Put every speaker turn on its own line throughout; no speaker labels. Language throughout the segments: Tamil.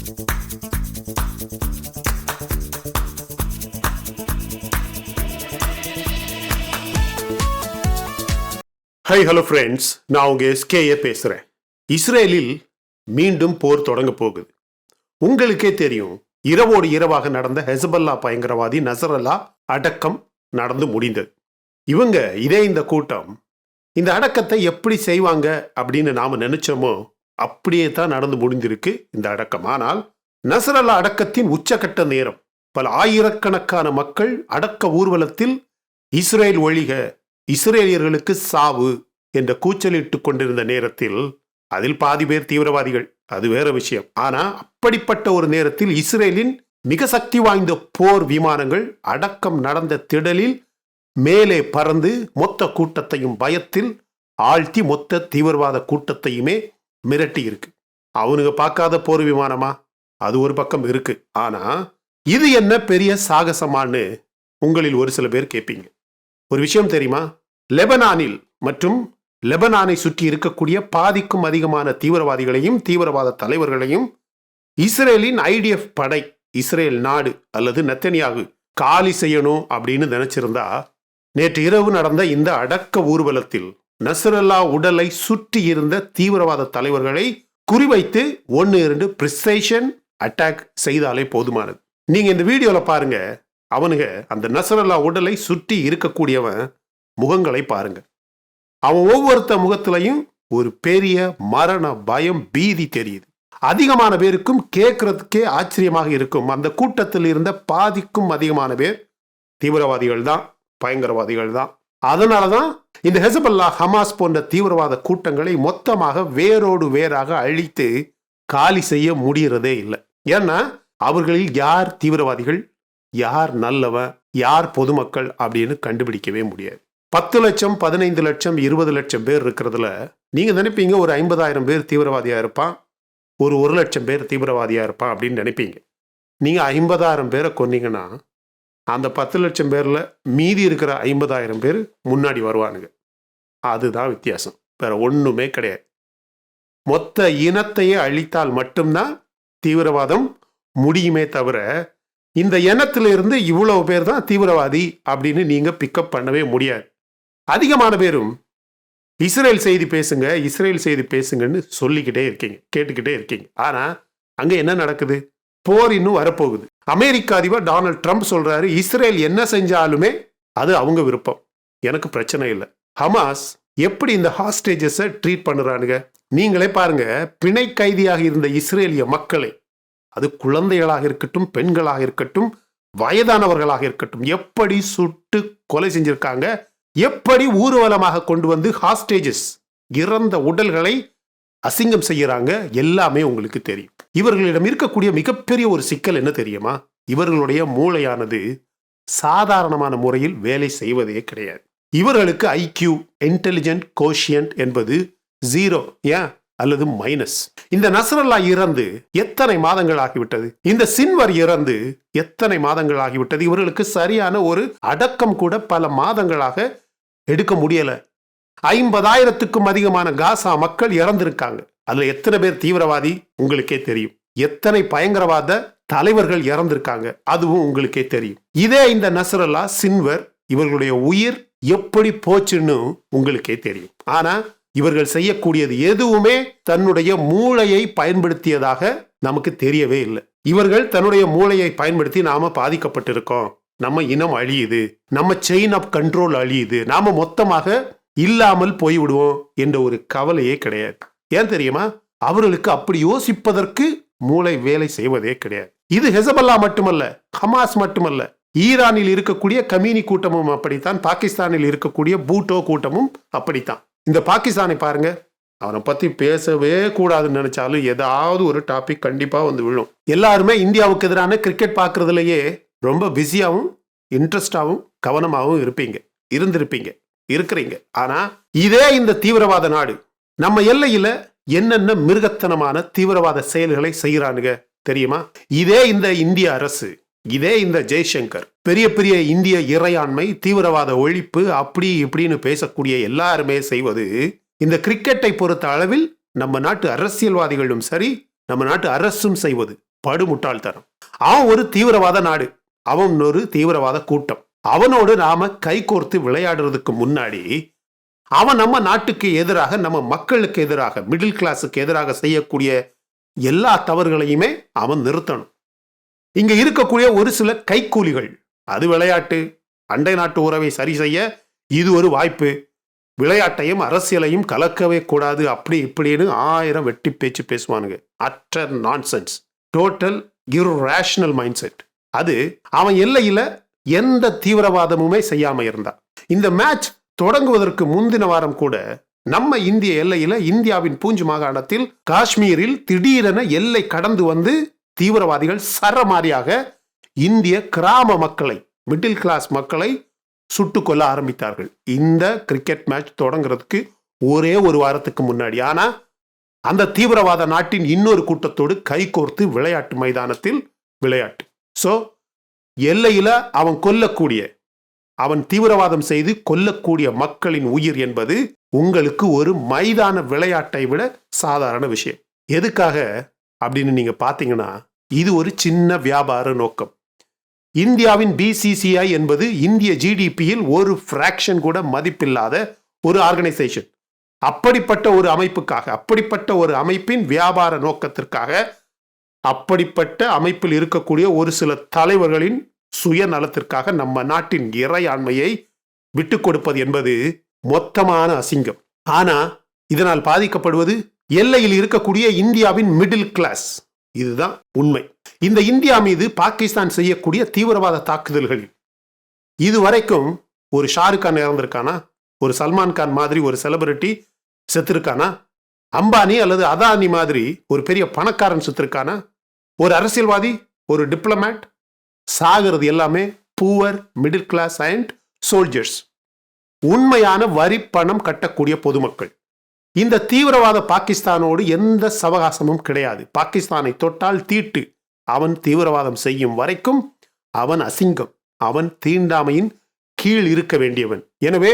ஹை ஹலோ ஃப்ரெண்ட்ஸ், நான் உங்க எஸ்கேஏ பேசுகிறேன். இஸ்ரேலில் மீண்டும் போர் தொடங்க போகுது. உங்களுக்கே தெரியும், இரவோடு இரவாக நடந்த ஹெஸ்பல்லா பயங்கரவாதி நசரல்லா அடக்கம் நடந்து முடிந்தது. இந்த கூட்டம் இந்த அடக்கத்தை எப்படி செய்வாங்க அப்படின்னு நாம நினைச்சோமோ அப்படியே தான் நடந்து முடிந்திருக்கு இந்த அடக்கம். ஆனால் நசரல்லா அடக்கத்தின் உச்சகட்ட நேரம், பல ஆயிரக்கணக்கான மக்கள் அடக்க ஊர்வலத்தில் இஸ்ரேல் ஒழிக, இஸ்ரேலியர்களுக்கு சாவு என்ற கூச்சலிட்டு கொண்டிருந்த நேரத்தில் அதில் பாதி பேர் தீவிரவாதிகள், அது வேற விஷயம். ஆனா அப்படிப்பட்ட ஒரு நேரத்தில் இஸ்ரேலின் மிக சக்தி வாய்ந்த போர் விமானங்கள் அடக்கம் நடந்த திடலில் மேலே பறந்து மொத்த கூட்டத்தையும் பயத்தில் ஆழ்த்தி மொத்த தீவிரவாத கூட்டத்தையுமே மிரட்டி இருக்கு. அவனுங்க பார்க்காத போர் விமானமா? அது ஒரு பக்கம் இருக்கு. ஆனா இது என்ன பெரிய சாகசமானு உங்களில் ஒரு சில பேர் கேட்பீங்க. ஒரு விஷயம் தெரியுமா? லெபனானில் மற்றும் லெபனானை சுற்றி இருக்கக்கூடிய பாதிக்கும் அதிகமான தீவிரவாதிகளையும் தீவிரவாத தலைவர்களையும் இஸ்ரேலின் ஐடிஎஃப் படை, இஸ்ரேல் நாடு அல்லது நெத்தனியாகு காலி செய்யணும் அப்படின்னு நினைச்சிருந்தா, நேற்று இரவு நடந்த இந்த அடக்க ஊர்வலத்தில் நசரல்லா உடலை சுற்றி இருந்த தீவிரவாத தலைவர்களை குறிவைத்து 1-2 பிரிசைஷன் அட்டாக் செய்தாலே போதுமானது. நீங்க இந்த வீடியோல பாருங்க, அவனுங்க அந்த நசரல்லா உடலை சுற்றி இருக்கக்கூடியவன் முகங்களை பாருங்க. அவன் ஒவ்வொருத்த முகத்திலையும் ஒரு பெரிய மரண பயம், பீதி தெரியுது. அதிகமான பேருக்கும் கேட்கறதுக்கே ஆச்சரியமாக இருக்கும். அந்த கூட்டத்தில் இருந்த பாதிக்கும் அதிகமான பேர் தீவிரவாதிகள் தான், பயங்கரவாதிகள் தான். அதனாலதான் இந்த ஹெஸ்பல்லா, ஹமாஸ் போன்ற தீவிரவாத கூட்டங்களை மொத்தமாக வேரோடு வேறாக அழித்து காலி செய்ய முடியறதே இல்லை. ஏன்னா அவர்களில் யார் தீவிரவாதிகள், யார் நல்லவன், யார் பொதுமக்கள் அப்படின்னு கண்டுபிடிக்கவே முடியாது. 10 லட்சம், 15 லட்சம், 20 லட்சம் பேர் இருக்கிறதுல நீங்க நினைப்பீங்க ஒரு 50,000 பேர் தீவிரவாதியா இருப்பான், ஒரு 1 லட்சம் பேர் தீவிரவாதியா இருப்பான் அப்படின்னு நினைப்பீங்க. நீங்க 50,000 பேரை கொன்னீங்கன்னா அந்த 10 லட்சம் பேர்ல மீதி இருக்கிற 50,000 பேர் முன்னாடி வருவானுங்க. அதுதான் வித்தியாசம், வேற ஒண்ணுமே கிடையாது. மொத்த இனத்தையே அழித்தால் மட்டும்தான் தீவிரவாதம் முடியுமே தவிர, இந்த இனத்திலிருந்து இவ்வளவு பேர் தான் தீவிரவாதி அப்படின்னு நீங்க பிக்கப் பண்ணவே முடியாது. அதிகமான பேரும் இஸ்ரேல் செய்தி பேசுங்க, இஸ்ரேல் செய்தி பேசுங்கன்னு சொல்லிக்கிட்டே இருக்கீங்க, கேட்டுக்கிட்டே இருக்கீங்க. ஆனா அங்க என்ன நடக்குது? போர் இன்னும் வரப்போகுது. அமெரிக்க அதிபர் டொனால்ட் ட்ரம்ப் சொல்றாரு, இஸ்ரேல் என்ன செஞ்சாலுமே அது அவங்க விருப்பம், எனக்கு பிரச்சனை இல்லை. ஹமாஸ் எப்படி இந்த ஹாஸ்டேஜஸை ட்ரீட் பண்ணுறானுங்க நீங்களே பாருங்க. பிணை கைதியாக இருந்த இஸ்ரேலிய மக்களை, அது குழந்தைகளாக இருக்கட்டும், பெண்களாக இருக்கட்டும், வயதானவர்களாக இருக்கட்டும், எப்படி சுட்டு கொலை செஞ்சிருக்காங்க, எப்படி ஊர்வலமாக கொண்டு வந்து ஹாஸ்டேஜஸ், இறந்த உடல்களை அசிங்கம் செய்யறாங்க, எல்லாமே உங்களுக்கு தெரியும். இவர்களிடம் இருக்கக்கூடிய மிகப்பெரிய ஒரு சிக்கல் என்ன தெரியுமா? இவர்களுடைய மூளையானது சாதாரணமான முறையில் வேலை செய்வதே கிடையாது. இவர்களுக்கு ஐக்யூ, இன்டெலிஜென்ட் கோஷியன்ட் என்பது 0 ஏன் அல்லது மைனஸ். இந்த நசரல்லா இறந்து எத்தனை மாதங்கள் ஆகிவிட்டது? இந்த சின்வர் இறந்து எத்தனை மாதங்கள் ஆகிவிட்டது? இவர்களுக்கு சரியான ஒரு அடக்கம் கூட பல மாதங்களாக எடுக்க முடியல. 50,000க்கும் அதிகமான காசா மக்கள் இறந்திருக்காங்க. அதுல எத்தனை பேர் தீவிரவாதி உங்களுக்கே தெரியும். எத்தனை பயங்கரவாத தலைவர்கள் இறந்திருக்காங்க அதுவும் உங்களுக்கே தெரியும். இதே இந்த நசரல்லா, சின்வர், இவர்களுடைய உயிர் எப்படி போச்சுன்னு உங்களுக்கே தெரியும். ஆனா இவர்கள் செய்யக்கூடியது எதுவுமே தன்னுடைய மூளையை பயன்படுத்தியதாக நமக்கு தெரியவே இல்லை. இவர்கள் தன்னுடைய மூளையை பயன்படுத்தி நாம பாதிக்கப்பட்டிருக்கோம், நம்ம இனம் அழியுது, நம்ம செயின் ஆஃப் கண்ட்ரோல் அழியுது, நாம மொத்தமாக இல்லாமல் போய்விடுவோம் என்ற ஒரு கவலையே கிடையாது. ஏன் தெரியுமா? அவர்களுக்கு அப்படி யோசிப்பதற்கு மூளை வேலை செய்வதே கிடையாது. இது ஹெஸ்பல்லா மட்டுமல்ல, ஹமாஸ் மட்டுமல்ல, ஈரானில் இருக்கக்கூடிய கமீனி கூட்டமும் அப்படித்தான், பாகிஸ்தானில் இருக்கக்கூடிய பூட்டோ கூட்டமும் அப்படித்தான். இந்த பாகிஸ்தானை பாருங்க, அவனை பத்தி பேசவே கூடாதுன்னு நினைச்சாலும் ஏதாவது ஒரு டாபிக் கண்டிப்பா வந்து விழும். எல்லாருமே இந்தியாவுக்கு எதிரான கிரிக்கெட் பார்க்கறதுலயே ரொம்ப பிஸியாகவும் இன்ட்ரெஸ்டாகவும் கவனமாகவும் இருந்திருப்பீங்க, இருக்கிறீங்க. ஆனா இதே இந்த தீவிரவாத நாடு நம்ம எல்லையில என்னென்ன மிருகத்தனமான தீவிரவாத செயல்களை செய்யறானுங்க தெரியுமா? இதே இந்த இந்திய அரசு, இதே இந்த ஜெய்சங்கர், பெரிய பெரிய இந்திய இறையாண்மை, தீவிரவாத ஒழிப்பு அப்படி இப்படின்னு பேசக்கூடிய எல்லாருமே செய்வது, இந்த கிரிக்கெட்டை பொறுத்த அளவில் நம்ம நாட்டு அரசியல்வாதிகளும் சரி, நம்ம நாட்டு அரசும் செய்வது படுமுட்டாள்தனம். அவன் ஒரு தீவிரவாத நாடு, அவன் ஒரு தீவிரவாத கூட்டம். அவனோடு நாம கைகோர்த்து விளையாடுறதுக்கு முன்னாடி அவன் நம்ம நாட்டுக்கு எதிராக, நம்ம மக்களுக்கு எதிராக, மிடில் கிளாஸுக்கு எதிராக செய்யக்கூடிய எல்லா தவறுகளையுமே அவன் நிறுத்தணும். இங்க இருக்கக்கூடிய ஒரு சில கைக்கூலிகள், அது விளையாட்டு, அண்டை நாட்டு உறவை சரி செய்ய இது ஒரு வாய்ப்பு, விளையாட்டையும் அரசியலையும் கலக்கவே கூடாது, அப்படி இப்படின்னு 1000 வெட்டி பேச்சு பேசுவானுங்க. Utter nonsense, total irrational mind set. அது அவன் எல்லையில எந்த தீவிரவாதமுமே செய்யாம இருந்தா. இந்த மேட்ச் தொடங்குவதற்கு முந்தின வாரம் கூட நம்ம இந்திய எல்லையில, இந்தியாவின் பூஞ்ச் மாகாணத்தில் காஷ்மீரில் திடீரென எல்லை கடந்து வந்து தீவிரவாதிகள் சரமாரியாக இந்திய கிராம மக்களை, மிடில் கிளாஸ் மக்களை சுட்டுக் கொல்ல ஆரம்பித்தார்கள். இந்த கிரிக்கெட் மேட்ச் தொடங்குறதுக்கு ஒரே ஒரு வாரத்துக்கு முன்னாடி. ஆனா அந்த தீவிரவாத நாட்டின் இன்னொரு கூட்டத்தோடு கைகோர்த்து விளையாட்டு மைதானத்தில் விளையாட்டு. சோ எல்லையில அவன் கொல்லக்கூடிய, அவன் தீவிரவாதம் செய்து கொல்லக்கூடிய மக்களின் உயிர் என்பது உங்களுக்கு ஒரு மைதான விளையாட்டை விட சாதாரண விஷயம். எதுக்காக அப்படின்னு நீங்க பாத்தீங்கன்னா, இது ஒரு சின்ன வியாபார நோக்கம். இந்தியாவின் BCCI என்பது இந்திய GDPயில் ஒரு ஃபிராக்ஷன் கூட மதிப்பில்லாத ஒரு ஆர்கனைசேஷன். அப்படிப்பட்ட ஒரு அமைப்புக்காக, அப்படிப்பட்ட ஒரு அமைப்பின் வியாபார நோக்கத்திற்காக, அப்படிப்பட்ட அமைப்பில் இருக்கக்கூடிய ஒரு சில தலைவர்களின் சுயநலத்திற்காக நம்ம நாட்டின் இறையாண்மையை விட்டு கொடுப்பது என்பது மொத்தமான அசிங்கம். ஆனா இதனால் பாதிக்கப்படுவது எல்லையில் இருக்கக்கூடிய இந்தியாவின் மிடில் கிளாஸ். இதுதான் உண்மை. இந்த இந்தியா மீது பாகிஸ்தான் செய்யக்கூடிய தீவிரவாத தாக்குதல்களில் இதுவரைக்கும் ஒரு ஷாருக் கான் இறந்திருக்கானா, ஒரு சல்மான் கான் மாதிரி ஒரு செலிபிரிட்டி செத்துருக்கானா, அம்பானி அல்லது அதானி மாதிரி ஒரு பெரிய பணக்காரன் செத்துருக்கானா, ஒரு அரசியல்வாதி, ஒரு டிப்ளமேட்? சாகிறது எல்லாமே poor, middle class and soldiers, உண்மையான வரி பணம் கட்டக்கூடிய பொதுமக்கள். இந்த தீவிரவாத பாகிஸ்தானோடு எந்த சவகாசமும் கிடையாது. பாகிஸ்தானை தொட்டால் தீட்டு. அவன் தீவிரவாதம் செய்யும் வரைக்கும் அவன் அசிங்கம், அவன் தீண்டாமையின் கீழ் இருக்க வேண்டியவன். எனவே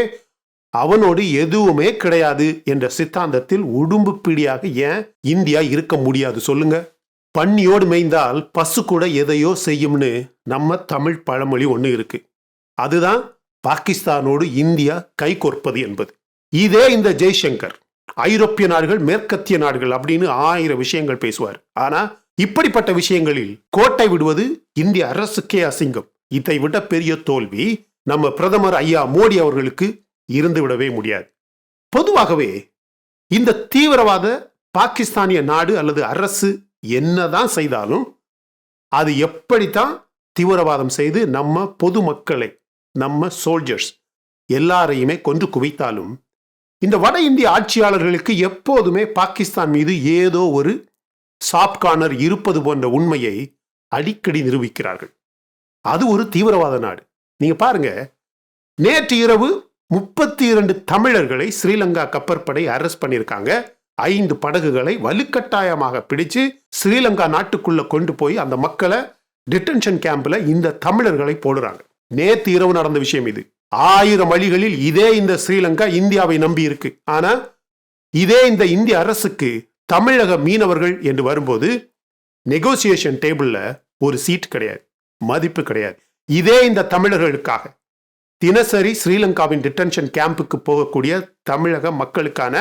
அவனோடு எதுவுமே கிடையாது என்ற சித்தாந்தத்தில் உடும்பு பிடியாக ஏன் இந்தியா இருக்க முடியாது சொல்லுங்க? பன்னியோடு மேய்ந்தால் பசு கூட எதையோ செய்யும்னு நம்ம தமிழ் பழமொழி ஒன்று இருக்கு. அதுதான் பாகிஸ்தானோடு இந்தியா கைகோர்ப்பது என்பது. இதே இந்த ஜெய்சங்கர் ஐரோப்பிய நாடுகள், மேற்கத்திய நாடுகள் அப்படின்னு 1000 விஷயங்கள் பேசுவார். ஆனா இப்படிப்பட்ட விஷயங்களில் கோட்டை விடுவது இந்திய அரசுக்கே அசிங்கம். இதை விட பெரிய தோல்வி நம்ம பிரதமர் ஐயா மோடி அவர்களுக்கு இருந்து விடவே முடியாது. பொதுவாகவே இந்த தீவிரவாத பாகிஸ்தானிய நாடு அல்லது அரசு என்னதான் செய்தாலும், அது எப்படித்தான் தீவிரவாதம் செய்து நம்ம பொதுமக்களை, நம்ம சோல்ஜர்ஸ் எல்லாரையுமே கொன்று குவித்தாலும், இந்த வட இந்திய ஆட்சியாளர்களுக்கு எப்போதுமே பாகிஸ்தான் மீது ஏதோ ஒரு சாஃப்ட் கார்னர் இருப்பது போன்ற உண்மையை அடிக்கடி நிரூபிக்கிறார்கள். அது ஒரு தீவிரவாத நாடு. நீங்க பாருங்க, நேற்று இரவு 32 தமிழர்களை ஸ்ரீலங்கா கப்பற்படை அரெஸ்ட் பண்ணியிருக்காங்க. 5 படகுகளை வலுக்கட்டாயமாக பிடிச்சு ஸ்ரீலங்கா நாட்டுக்குள்ள கொண்டு போய் அந்த மக்களை டிடென்ஷன் கேம்ப்ல இந்த தமிழர்களை போடுறாங்க. நேற்று இரவு நடந்த விஷயம் இது. 1000 வழிகளில் இதே இந்த ஸ்ரீலங்கா இந்தியாவை நம்பி இருக்கு. ஆனா இதே இந்த இந்திய அரசுக்கு தமிழக மீனவர்கள் என்று வரும்போது நெகோசியேஷன் டேபிள்ல ஒரு சீட் கிடையாது, மதிப்பு கிடையாது. இதே இந்த தமிழர்களுக்காக தினசரி ஸ்ரீலங்காவின் டிடென்ஷன் கேம்புக்கு போகக்கூடிய தமிழக மக்களுக்கான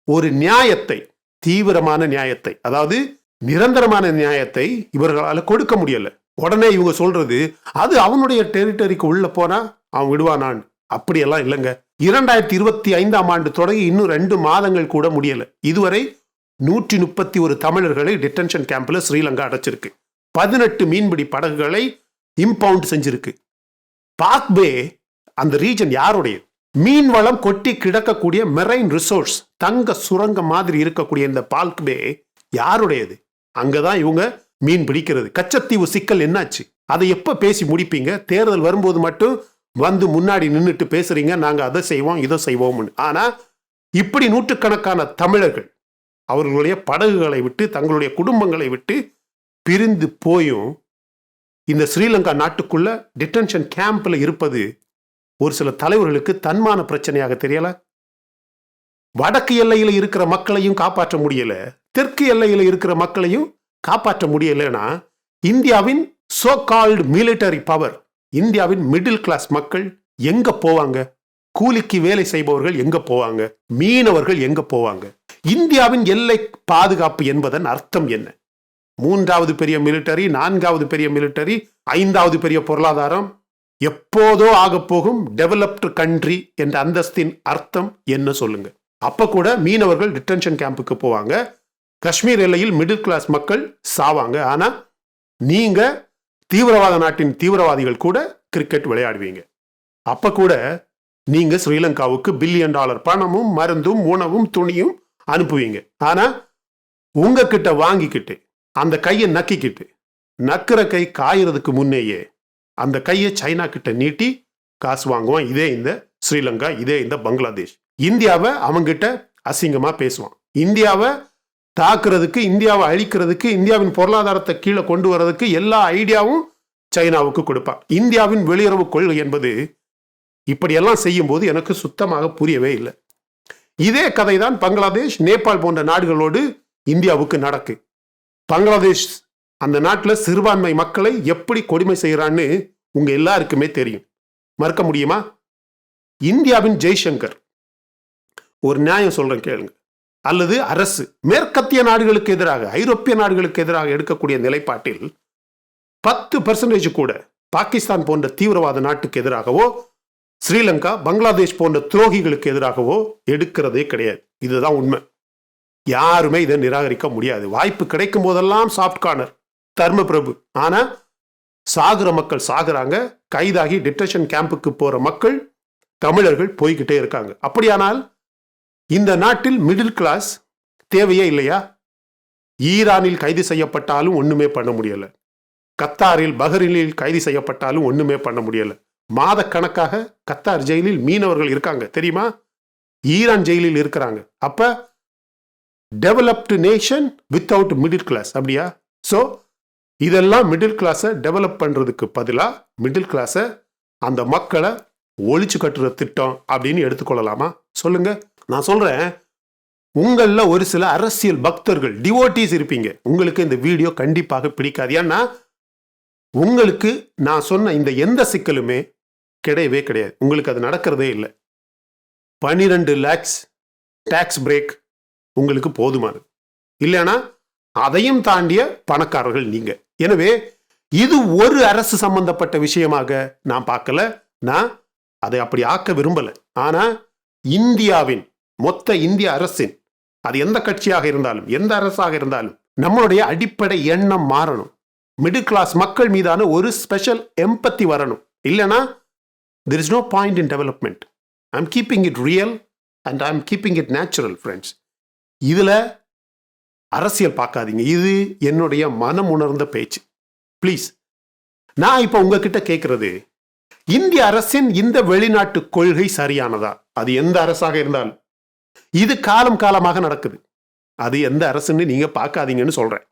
ஒரு நியாயத்தை, தீவிரமான நியாயத்தை, அதாவது நிரந்தரமான நியாயத்தை இவர்களால் கொடுக்க முடியல. உடனே இவங்க சொல்றது அது அவனுடைய டெரிட்டரிக்கு உள்ள போனா அவன் விடுவானான். அப்படியெல்லாம் இல்லைங்க. 2025ஆம் ஆண்டு தொடங்கி இன்னும் 2 மாதங்கள் கூட முடியல. இதுவரை 131 தமிழர்களை டிடென்ஷன் கேம்ப்ல ஸ்ரீலங்கா அடைச்சிருக்கு. 18 மீன்பிடி படகுகளை இம்பவுண்ட் செஞ்சிருக்கு. பாக்பே அந்த ரீஜன் யாருடைய? மீன் வளம் கொட்டி கிடக்கக்கூடிய மெரைன் ரிசோர்ஸ், தங்க சுரங்கம் மாதிரி இருக்கக்கூடிய இந்த பால்க்பே யாருடையது? அங்கதான் இவங்க மீன் பிடிக்கிறது. கச்சத்தீவு சிக்கல் என்னாச்சு? அதை எப்ப பேசி முடிப்பீங்க? தேர்தல் வரும்போது மட்டும் வந்து முன்னாடி நின்றுட்டு பேசுறீங்க, நாங்க அதை செய்வோம் இதை செய்வோம்னு. ஆனா இப்படி நூற்றுக்கணக்கான தமிழர்கள் அவர்களுடைய படகுகளை விட்டு, தங்களுடைய குடும்பங்களை விட்டு பிரிந்து போயும் இந்த ஸ்ரீலங்கா நாட்டுக்குள்ள டிடென்ஷன் கேம்ப்ல இருப்பது ஒரு சில தலைவர்களுக்கு தன்மான பிரச்சனையாக தெரியல. வடக்கு எல்லையில இருக்கிற மக்களையும் காப்பாற்ற முடியல, தெற்கு எல்லையில இருக்கிற மக்களையும் காப்பாற்ற முடியலைன்னா இந்தியாவின் சோ கால்டு மிலிட்டரி பவர், இந்தியாவின் மிடில் கிளாஸ் மக்கள் எங்க போவாங்க? கூலிக்கு வேலை செய்பவர்கள் எங்க போவாங்க? மீனவர்கள் எங்க போவாங்க? இந்தியாவின் எல்லை பாதுகாப்பு என்பதன் அர்த்தம் என்ன? மூன்றாவது பெரிய மிலிட்டரி, நான்காவது பெரிய மிலிட்டரி, ஐந்தாவது பெரிய பொருளாதாரம், எப்போதோ ஆக போகும் டெவலப்டு கண்ட்ரி என்ற அந்தஸ்தின் அர்த்தம் என்ன சொல்லுங்க? அப்ப கூட மீனவர்கள் டிடென்ஷன் கேம்புக்கு போவாங்க, காஷ்மீர் எல்லையில் மிடில் கிளாஸ் மக்கள் சாவாங்க. ஆனா நீங்க தீவிரவாத நாட்டின் தீவிரவாதிகள் கூட கிரிக்கெட் விளையாடுவீங்க. அப்ப கூட நீங்க ஸ்ரீலங்காவுக்கு $1 பில்லியன் பணமும் மருந்தும் உணவும் துணியும் அனுப்புவீங்க. ஆனா உங்ககிட்ட வாங்கிக்கிட்டு அந்த கையை நக்கிக்கிட்டு, நக்கிற கை காயறதுக்கு முன்னேயே அந்த கையை சைனா கிட்ட நீட்டி காசு வாங்குவான். இதே இந்த ஸ்ரீலங்கா, இதே இந்த பங்களாதேஷ். இந்தியாவை அவங்கிட்ட அசிங்கமா பேசுவான். இந்தியாவை தாக்குறதுக்கு, இந்தியாவை அழிக்கிறதுக்கு, இந்தியாவின் பொருளாதாரத்தை கீழே கொண்டு வர்றதுக்கு எல்லா ஐடியாவும் சைனாவுக்கு கொடுப்பான். இந்தியாவின் வெளியுறவு கொள்கை என்பது இப்படியெல்லாம் செய்யும் போது எனக்கு சுத்தமாக புரியவே இல்லை. இதே கதை தான் பங்களாதேஷ், நேபாள் போன்ற நாடுகளோடு இந்தியாவுக்கு நடக்கு. பங்களாதேஷ் அந்த நாட்டில் சிறுபான்மை மக்களை எப்படி கொடுமை செய்யறான்னு உங்க எல்லாருக்குமே தெரியும். மறுக்க முடியுமா? இந்தியாவின் ஜெய்சங்கர் ஒரு நியாயம் சொல்றேன் கேளுங்க. அல்லது அரசு மேற்கத்திய நாடுகளுக்கு எதிராக, ஐரோப்பிய நாடுகளுக்கு எதிராக எடுக்கக்கூடிய நிலைப்பாட்டில் 10% கூட பாகிஸ்தான் போன்ற தீவிரவாத நாட்டுக்கு எதிராகவோ, ஸ்ரீலங்கா, பங்களாதேஷ் போன்ற துரோகிகளுக்கு எதிராகவோ எடுக்கிறதே கிடையாது. இதுதான் உண்மை. யாருமே இதை நிராகரிக்க முடியாது. வாய்ப்பு கிடைக்கும் போதெல்லாம் சாஃப்ட் கார்னர், தர்ம பிரபு. ஆனா சாகுற மக்கள் சாகுறாங்க, கைதாகி டிடென்ஷன் கேம்புக்கு போற மக்கள் தமிழர்கள் போய்கிட்டே இருக்காங்க. அப்படியானால் இந்த நாட்டில் மிடில் கிளாஸ் தேவையே இல்லையா? ஈரானில் கைது செய்யப்பட்டாலும் ஒண்ணுமே பண்ண முடியல, கத்தாரில், பஹ்ரைனில் கைது செய்யப்பட்டாலும் ஒண்ணுமே பண்ண முடியல. மாத கணக்காக கத்தார் ஜெயிலில் மீனவர்கள் இருக்காங்க தெரியுமா? ஈரான் ஜெயிலில் இருக்கிறாங்க. அப்ப developed nation without middle class, அப்படியா? ஸோ இதெல்லாம் மிடில் கிளாஸை டெவலப் பண்றதுக்கு பதிலா மிடில் கிளாஸை, அந்த மக்களை ஒழிச்சு கட்டுற திட்டம் அப்படின்னு எடுத்துக்கொள்ளலாமா? சொல்லுங்க. நான் சொல்றேன், உங்கள ஒரு சில அரசியல் பக்தர்கள், டிவோட்டீஸ் இருப்பீங்க. உங்களுக்கு இந்த வீடியோ கண்டிப்பாக பிடிக்காது. ஏன்னா உங்களுக்கு நான் சொன்ன இந்த எந்த சிக்கலுமே கிடையவே கிடையாது. உங்களுக்கு அது நடக்கிறதே இல்லை. 12 lakhs டாக்ஸ் பிரேக் உங்களுக்கு போதுமானது. இல்லைன்னா அதையும் தாண்டிய பணக்காரர்கள் நீங்க. எனவே இது ஒரு அரசு சம்பந்தப்பட்ட விஷயமாக நான் பார்க்கல. நான் அதை அப்படி ஆக்க விரும்பல. ஆனா இந்தியாவின் மொத்த இந்திய அரசின், அது எந்த கட்சியாக இருந்தாலும், எந்த அரசாக இருந்தாலும், நம்மளுடைய அடிப்படை எண்ணம் மாறணும். மிடில் கிளாஸ் மக்கள் மீதான ஒரு ஸ்பெஷல் எம்பத்தி வரணும். இல்லைனா there is no point in development. I'm keeping it real and I'm keeping it natural, friends. இதுல அரசியல் பார்க்காதீங்க. இது என்னுடைய மனம் உணர்ந்த பேச்சு. ப்ளீஸ். நான் இப்ப உங்ககிட்ட கேட்கிறது, இந்திய அரசின் இந்த வெளிநாட்டு கொள்கை சரியானதா? அது எந்த அரசாக இருந்தாலும் இது காலம் காலமாக நடக்குது. அது எந்த அரசுன்னு நீங்க பார்க்காதீங்கன்னு சொல்றேன்.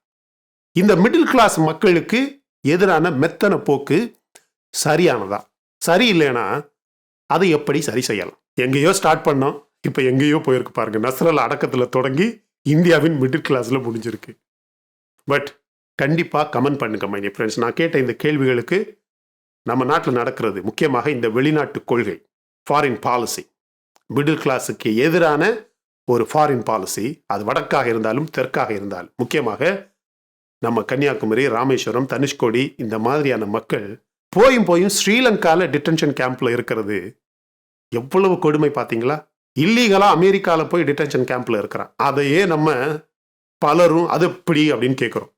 இந்த மிடில் கிளாஸ் மக்களுக்கு எதிரான மெத்தன போக்கு சரியானதா? சரியில்லைன்னா அதை எப்படி சரி செய்யலாம்? எங்கேயோ ஸ்டார்ட் பண்ணோம், இப்ப எங்கேயோ போயிருக்கு பாருங்க. நஸ்ரல்லா அடக்கத்துல தொடங்கி இந்தியாவின் மிடில் கிளாஸ்ல முடிஞ்சிருக்கு. பட் கண்டிப்பா கமெண்ட் பண்ணுங்க மை டியர் ஃப்ரெண்ட்ஸ். நான் கேட்ட இந்த கேள்விகளுக்கு நம்ம நாட்டில் நடக்கிறது, முக்கியமாக இந்த வெளிநாட்டு கொள்கை, ஃபாரின் பாலிசி, மிடில் கிளாஸுக்கு எதிரான ஒரு ஃபாரின் பாலிசி, அது வடக்காக இருந்தாலும் தெற்காக இருந்தாலும், முக்கியமாக நம்ம கன்னியாகுமரி, ராமேஸ்வரம், தனுஷ்கோடி இந்த மாதிரியான மக்கள் போயும் ஸ்ரீலங்கால டிடென்ஷன் கேம்ப்ல இருக்கிறது எவ்வளவு கொடுமை பார்த்தீங்களா? இல்லீகலா அமெரிக்கால போய் டிடென்ஷன் கேம்ப்ல இருக்கிறான். அதையே நம்ம பலரும் அது எப்படி அப்படின்னு கேட்கிறோம்.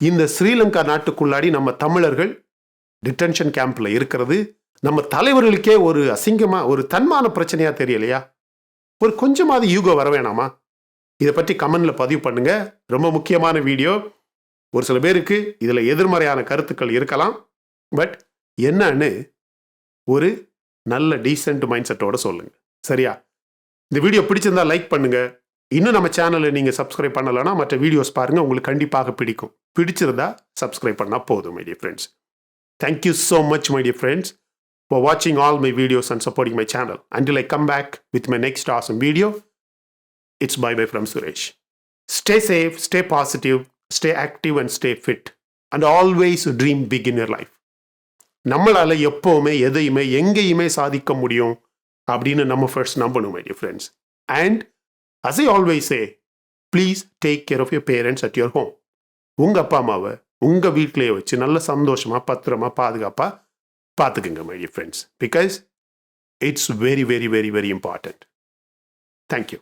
இந்த ஸ்ரீலங்கா நாட்டுக்குள்ளாடி நம்ம தமிழர்கள் டிடென்ஷன் கேம்ப்ல இருக்கிறது நம்ம தலைவர்களுக்கே ஒரு அசிங்கமா, ஒரு தன்மான பிரச்சனையா தெரியலையா? ஒரு கொஞ்சமாவது யூகோ வர வேணாமா? இதை பற்றி கமெண்ட்ல பதிவு பண்ணுங்க. ரொம்ப முக்கியமான வீடியோ. ஒரு சில பேருக்கு இதுல எதிர்மறையான கருத்துக்கள் இருக்கலாம். பட் என்னன்னு ஒரு நல்ல டீசென்ட் மைண்ட் செட்டோட சொல்லுங்க. சரியா? இந்த வீடியோ பிடிச்சிருந்தா லைக் பண்ணுங்க. இன்னும் நம்ம சேனலை நீங்க சப்ஸ்கிரைப் பண்ணலன்னா மற்ற வீடியோஸ் பாருங்க, உங்களுக்கு கண்டிப்பாக பிடிக்கும். பிடிச்சிருந்தா சப்ஸ்கிரைப் பண்ணா போதும் my dear friends. Thank you so much my dear friends for watching all my videos and supporting my channel. Until I come back with my next awesome video, it's bye bye from Suresh. Stay safe, stay positive stay active and stay fit and always dream big in your life. நம்மளால எப்போவுமே எதையுமே எங்கேயுமே சாதிக்க முடியும் அப்படின்னு நம்ம ஃபர்ஸ்ட் நம்பணும் my dear friends. And as I always say, please take care of your parents at your home. உங்கள் அப்பா அம்மாவை உங்கள் வீட்டிலேயே வச்சு நல்ல சந்தோஷமாக பத்திரமா பாதுகாப்பாக பார்த்துக்குங்க my dear friends, because it's very very very very important. Thank you.